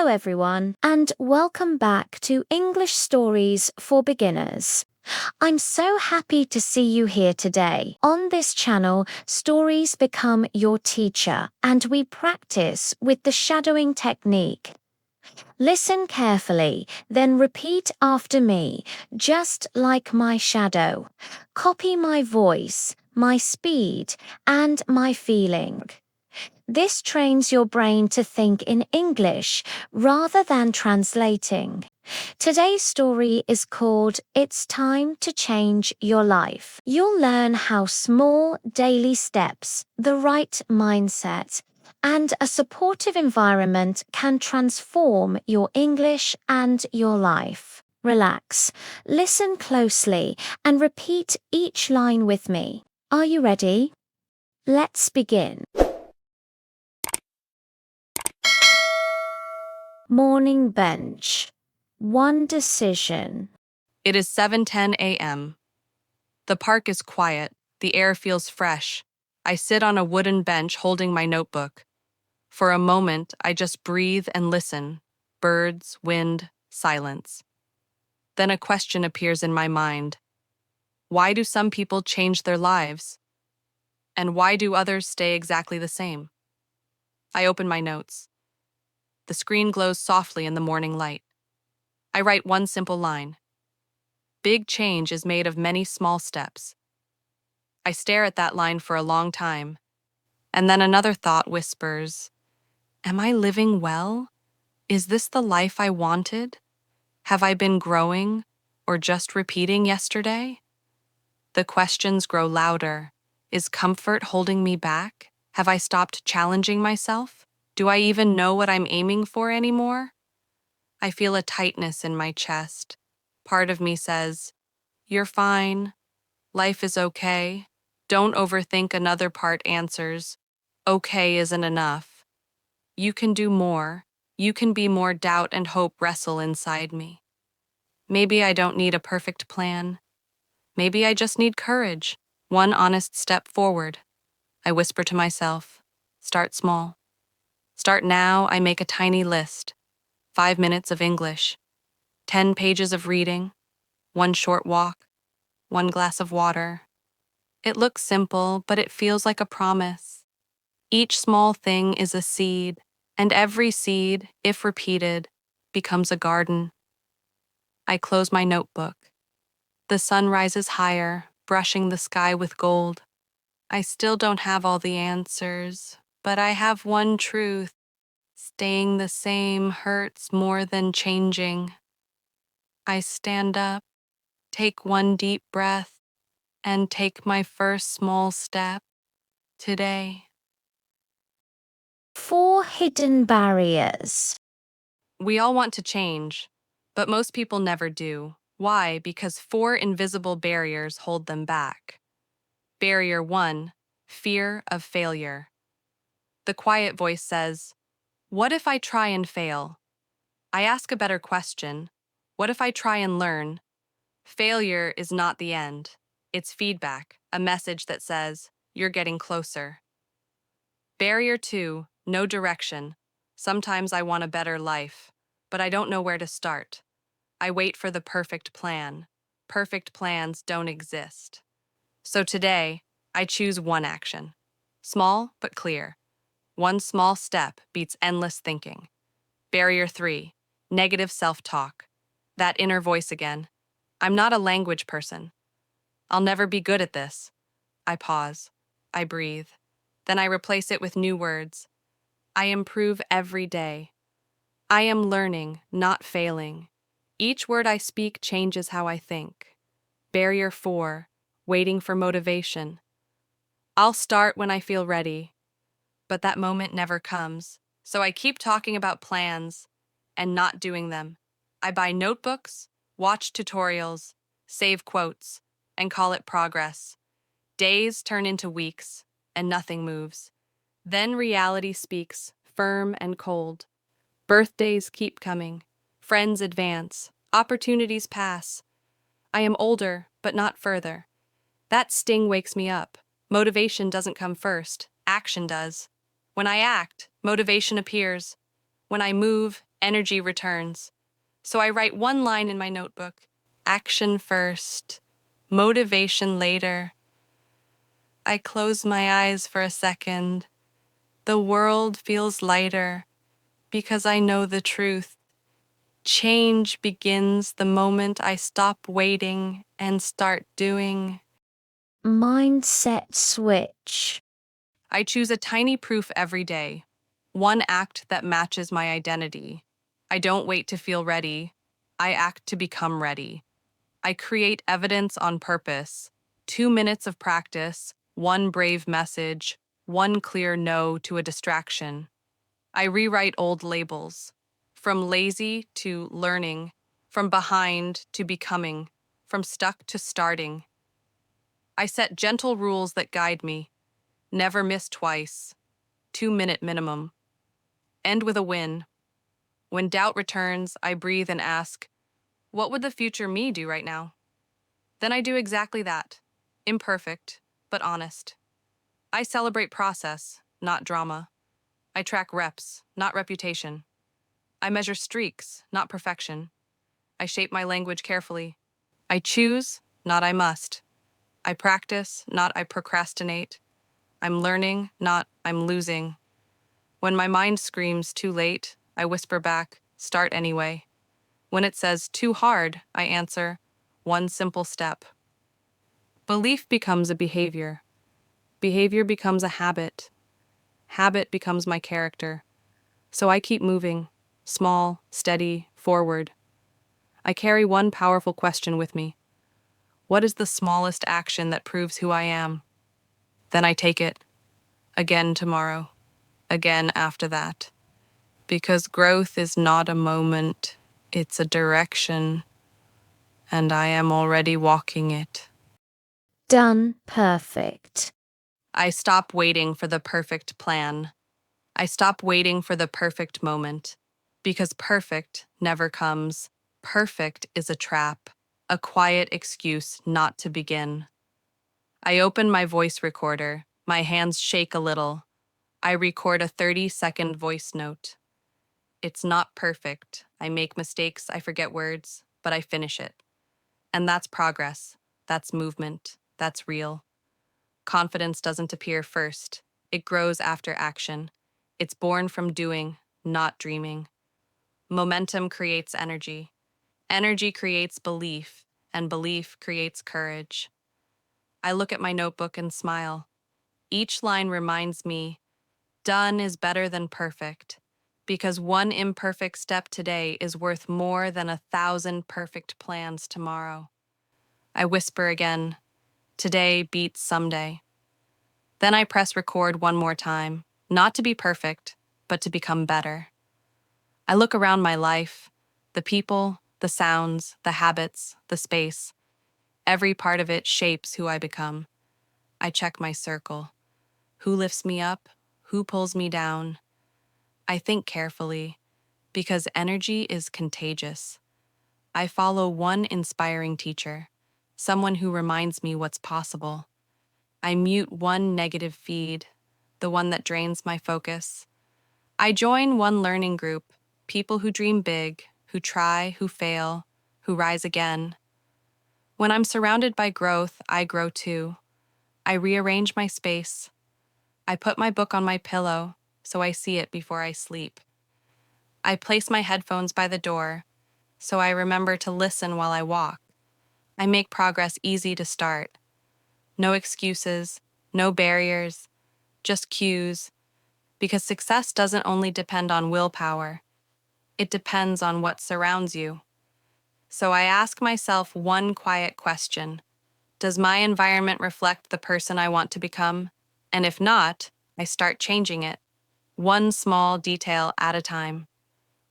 Hello everyone, and welcome back to English Stories for Beginners. I'm so happy to see you here today. On this channel, stories become your teacher, and we practice with the shadowing technique. Listen carefully, then repeat after me, just like my shadow. Copy my voice, my speed, and my feeling. This trains your brain to think in English rather than translating. Today's story is called It's Time to Change Your Life. You'll learn how small daily steps, the right mindset, and a supportive environment can transform your English and your life. Relax, listen closely, and repeat each line with me. Are you ready? Let's begin. Morning bench. One decision. It is 7:10 a.m. The park is quiet. The air feels fresh. I sit on a wooden bench holding my notebook. For a moment, I just breathe and listen. Birds, wind, silence. Then a question appears in my mind. Why do some people change their lives? And why do others stay exactly the same? I open my notes. The screen glows softly in the morning light. I write one simple line. Big change is made of many small steps. I stare at that line for a long time, and then another thought whispers, am I living well? Is this the life I wanted? Have I been growing, or just repeating yesterday? The questions grow louder. Is comfort holding me back? Have I stopped challenging myself? Do I even know what I'm aiming for anymore? I feel a tightness in my chest. Part of me says, you're fine. Life is okay. Don't overthink. Another part answers, okay isn't enough. You can do more. You can be more. Doubt and hope wrestle inside me. Maybe I don't need a perfect plan. Maybe I just need courage. One honest step forward. I whisper to myself, start small. Start now. I make a tiny list. 5 minutes of English, 10 pages of reading, one short walk, one glass of water. It looks simple, but it feels like a promise. Each small thing is a seed, and every seed, if repeated, becomes a garden. I close my notebook. The sun rises higher, brushing the sky with gold. I still don't have all the answers, but I have one truth. Staying the same hurts more than changing. I stand up, take one deep breath, and take my first small step today. 4 hidden barriers. We all want to change, but most people never do. Why? Because 4 invisible barriers hold them back. Barrier 1, fear of failure. The quiet voice says, what if I try and fail? I ask a better question. What if I try and learn? Failure is not the end. It's feedback, a message that says, you're getting closer. Barrier 2, no direction. Sometimes I want a better life, but I don't know where to start. I wait for the perfect plan. Perfect plans don't exist. So today, I choose one action. Small but clear. One small step beats endless thinking. Barrier 3, negative self-talk. That inner voice again. I'm not a language person. I'll never be good at this. I pause. I breathe. Then I replace it with new words. I improve every day. I am learning, not failing. Each word I speak changes how I think. Barrier 4, waiting for motivation. I'll start when I feel ready, but that moment never comes. So I keep talking about plans and not doing them. I buy notebooks, watch tutorials, save quotes, and call it progress. Days turn into weeks, and nothing moves. Then reality speaks, firm and cold. Birthdays keep coming. Friends advance. Opportunities pass. I am older, but not further. That sting wakes me up. Motivation doesn't come first. Action does. When I act, motivation appears. When I move, Energy returns. So I write one line in my notebook: action first, motivation later. I close my eyes for a second. The world feels lighter because I know the truth. Change begins the moment I stop waiting and start doing. Mindset switch. I choose a tiny proof every day, one act that matches my identity. I don't wait to feel ready. I act to become ready. I create evidence on purpose. 2 minutes of practice, one brave message, one clear no to a distraction. I rewrite old labels, from lazy to learning, from behind to becoming, from stuck to starting. I set gentle rules that guide me. Never miss twice. 2 minute minimum. End with a win. When doubt returns, I breathe and ask, what would the future me do right now? Then I do exactly that. Imperfect, but honest. I celebrate process, not drama. I track reps, not reputation. I measure streaks, not perfection. I shape my language carefully. I choose, not I must. I practice, not I procrastinate. I'm learning, not I'm losing. When my mind screams too late, I whisper back, start anyway. When it says too hard, I answer, one simple step. Belief becomes a behavior. Behavior becomes a habit. Habit becomes my character. So I keep moving, small, steady, forward. I carry one powerful question with me. What is the smallest action that proves who I am? Then I take it. Again tomorrow. Again after that. Because growth is not a moment, it's a direction, and I am already walking it. Done perfect. I stop waiting for the perfect plan. I stop waiting for the perfect moment. Because perfect never comes. Perfect is a trap, a quiet excuse not to begin. I open my voice recorder. My hands shake a little. I record a 30-second voice note. It's not perfect. I make mistakes, I forget words, but I finish it. And that's progress. That's movement. That's real. Confidence doesn't appear first. It grows after action. It's born from doing, not dreaming. Momentum creates energy. Energy creates belief, and belief creates courage. I look at my notebook and smile. Each line reminds me, done is better than perfect, because one imperfect step today is worth more than 1,000 perfect plans tomorrow. I whisper again, today beats someday. Then I press record one more time, not to be perfect, but to become better. I look around my life, the people, the sounds, the habits, the space. Every part of it shapes who I become. I check my circle. Who lifts me up? Who pulls me down? I think carefully, because energy is contagious. I follow one inspiring teacher, someone who reminds me what's possible. I mute one negative feed, the one that drains my focus. I join one learning group, people who dream big, who try, who fail, who rise again. When I'm surrounded by growth, I grow too. I rearrange my space. I put my book on my pillow so I see it before I sleep. I place my headphones by the door so I remember to listen while I walk. I make progress easy to start. No excuses, no barriers, just cues, because success doesn't only depend on willpower, it depends on what surrounds you. So I ask myself one quiet question. Does my environment reflect the person I want to become? And if not, I start changing it, one small detail at a time.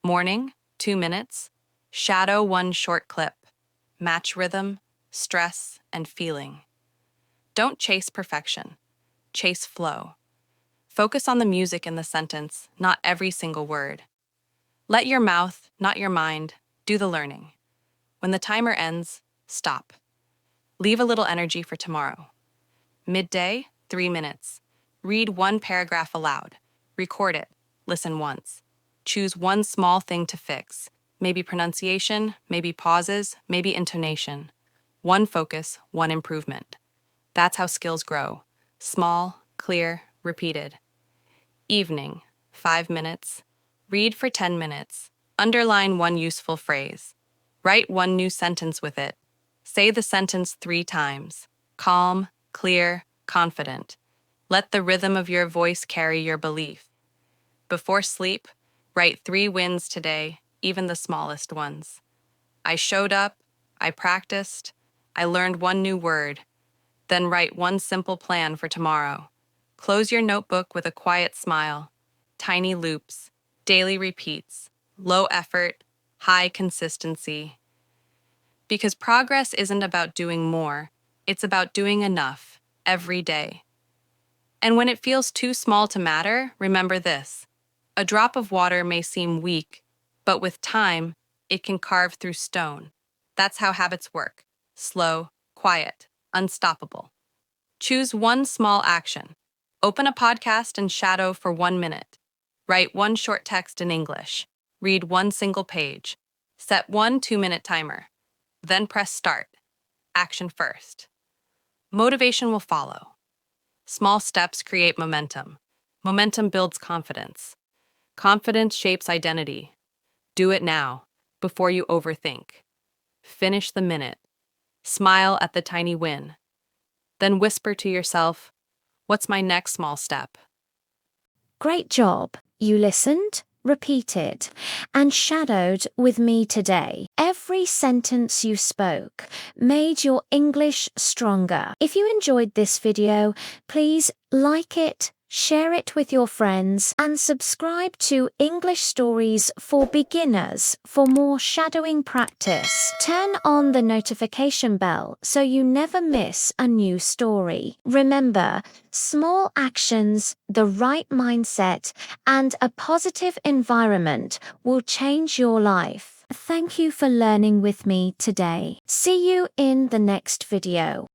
Morning, 2 minutes. Shadow, one short clip. Match rhythm, stress, and feeling. Don't chase perfection. Chase flow. Focus on the music in the sentence, not every single word. Let your mouth, not your mind, do the learning. When the timer ends, stop. Leave a little energy for tomorrow. Midday, 3 minutes. Read one paragraph aloud. Record it. Listen once. Choose one small thing to fix. Maybe pronunciation, maybe pauses, maybe intonation. One focus, one improvement. That's how skills grow. Small, clear, repeated. Evening, 5 minutes. Read for 10 minutes. Underline one useful phrase. Write one new sentence with it. Say the sentence 3 times. Calm, clear, confident. Let the rhythm of your voice carry your belief. Before sleep, write 3 wins today, even the smallest ones. I showed up, I practiced, I learned one new word. Then write one simple plan for tomorrow. Close your notebook with a quiet smile. Tiny loops, daily repeats, low effort, high consistency. Because progress isn't about doing more, it's about doing enough every day. And when it feels too small to matter, remember this. A drop of water may seem weak, but with time, it can carve through stone. That's how habits work. Slow, quiet, unstoppable. Choose one small action. Open a podcast and shadow for 1 minute. Write one short text in English. Read one single page. Set one 2-minute timer. Then press start. Action first. Motivation will follow. Small steps create momentum. Momentum builds confidence. Confidence shapes identity. Do it now, before you overthink. Finish the minute. Smile at the tiny win. Then whisper to yourself, what's my next small step? Great job. You listened, repeated, and shadowed with me today. Every sentence you spoke made your English stronger. If you enjoyed this video, please like it, share it with your friends, and subscribe to English Stories for Beginners for more shadowing practice. Turn on the notification bell so you never miss a new story. Remember, small actions, the right mindset, and a positive environment will change your life. Thank you for learning with me today. See you in the next video.